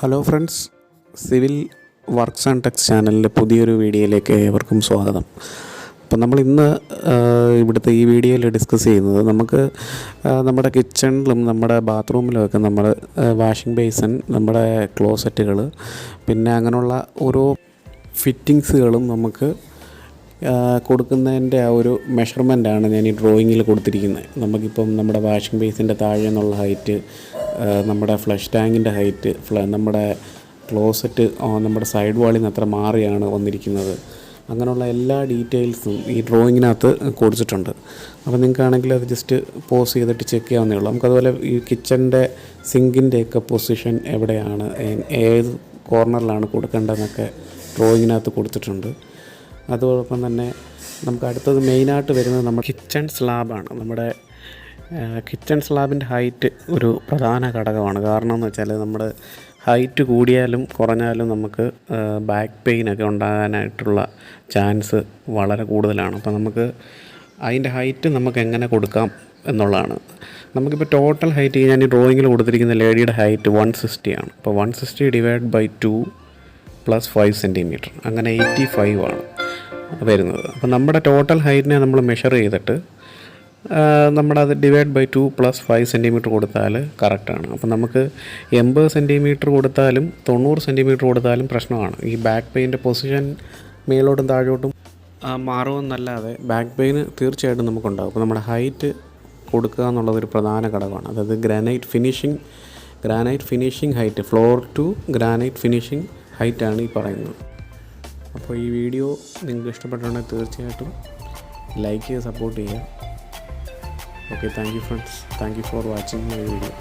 Hello friends, civil works and techs ചാനലിൻ്റെ പുതിയൊരു വീഡിയോയിലേക്ക് ഏവർക്കും സ്വാഗതം. അപ്പം നമ്മൾ ഇന്ന് ഇവിടുത്തെ ഈ വീഡിയോയിൽ ഡിസ്കസ് ചെയ്യുന്നത് നമുക്ക് നമ്മുടെ കിച്ചണിലും നമ്മുടെ ബാത്റൂമിലുമൊക്കെ നമ്മൾ വാഷിംഗ് ബേസിൻ, നമ്മുടെ ക്ലോസറ്റുകൾ, പിന്നെ അങ്ങനെയുള്ള ഓരോ ഫിറ്റിങ്സുകളും നമുക്ക് കൊടുക്കുന്നതിൻ്റെ ആ ഒരു മെഷർമെൻറ്റാണ് ഞാൻ ഈ ഡ്രോയിങ്ങിൽ കൊടുത്തിരിക്കുന്നത്. നമുക്കിപ്പം നമ്മുടെ വാഷിംഗ് ബേസിൻ്റെ താഴെ നിന്നുള്ള ഹൈറ്റ്, നമ്മുടെ ഫ്ലഷ് ടാങ്കിൻ്റെ ഹൈറ്റ്, നമ്മുടെ ക്ലോസറ്റ് നമ്മുടെ സൈഡ് വാളിൽ നിന്ന് എത്ര മാറിയാണ് വന്നിരിക്കുന്നത്, അങ്ങനെയുള്ള എല്ലാ ഡീറ്റെയിൽസും ഈ ഡ്രോയിങ്ങിനകത്ത് കൊടുത്തിട്ടുണ്ട്. അപ്പോൾ നിങ്ങൾക്കാണെങ്കിൽ അത് ജസ്റ്റ് പോസ് ചെയ്തിട്ട് ചെക്ക് ചെയ്യാവുന്നേ ഉള്ളൂ. നമുക്കതുപോലെ ഈ കിച്ചൻ്റെ സിങ്കിൻ്റെയൊക്കെ പൊസിഷൻ എവിടെയാണ്, ഏത് കോർണറിലാണ് കൊടുക്കേണ്ടതെന്നൊക്കെ ഡ്രോയിങ്ങിനകത്ത് കൊടുത്തിട്ടുണ്ട്. അതോടൊപ്പം തന്നെ നമുക്ക് അടുത്തത് മെയിനായിട്ട് വരുന്നത് നമ്മുടെ കിച്ചൺ സ്ലാബാണ്. നമ്മുടെ കിച്ചൺ സ്ലാബിൻ്റെ ഹൈറ്റ് ഒരു പ്രധാന ഘടകമാണ്. കാരണം എന്ന് വെച്ചാൽ നമ്മുടെ ഹൈറ്റ് കൂടിയാലും കുറഞ്ഞാലും നമുക്ക് ബാക്ക് പെയിനൊക്കെ ഉണ്ടാകാനായിട്ടുള്ള ചാൻസ് വളരെ കൂടുതലാണ്. അപ്പോൾ നമുക്ക് അതിൻ്റെ ഹൈറ്റ് നമുക്ക് എങ്ങനെ കൊടുക്കാം എന്നുള്ളതാണ്. നമുക്കിപ്പോൾ ടോട്ടൽ ഹൈറ്റ് ഞാൻ ഈ ഡ്രോയിങ്ങിൽ കൊടുത്തിരിക്കുന്ന ലേഡിയുടെ ഹൈറ്റ് 160 ആണ്. അപ്പോൾ 160 ഡിവൈഡ് ബൈ 2 + 5 സെൻറ്റിമീറ്റർ, അങ്ങനെ 85 ആണ് വരുന്നത്. അപ്പോൾ നമ്മുടെ ടോട്ടൽ ഹൈറ്റിനെ നമ്മൾ മെഷർ ചെയ്തിട്ട് നമ്മളത് ഡിവൈഡ് ബൈ 2 + 5 സെൻറ്റിമീറ്റർ കൊടുത്താൽ കറക്റ്റാണ്. അപ്പോൾ നമുക്ക് 80 സെൻറ്റിമീറ്റർ കൊടുത്താലും 90 സെൻറ്റിമീറ്റർ കൊടുത്താലും പ്രശ്നമാണ്. ഈ ബാക്ക് പെയിൻ്റെ പൊസിഷൻ മേലോട്ടും താഴോട്ടും മാറുമെന്നല്ലാതെ ബാക്ക് പെയിന് തീർച്ചയായിട്ടും നമുക്കുണ്ടാകും. അപ്പോൾ നമ്മുടെ ഹൈറ്റ് കൊടുക്കുക എന്നുള്ളതൊരു പ്രധാന ഘടകമാണ്. അതായത് granite finishing height, floor to granite finishing ഹൈറ്റാണ് ഈ പറയുന്നത്. അപ്പോൾ ഈ വീഡിയോ നിങ്ങൾക്ക് ഇഷ്ടപ്പെട്ടുണ്ടെങ്കിൽ തീർച്ചയായിട്ടും ലൈക്ക് ചെയ്ത് സപ്പോർട്ട് ചെയ്യുക. Okay, thank you friends. Thank you for watching my video.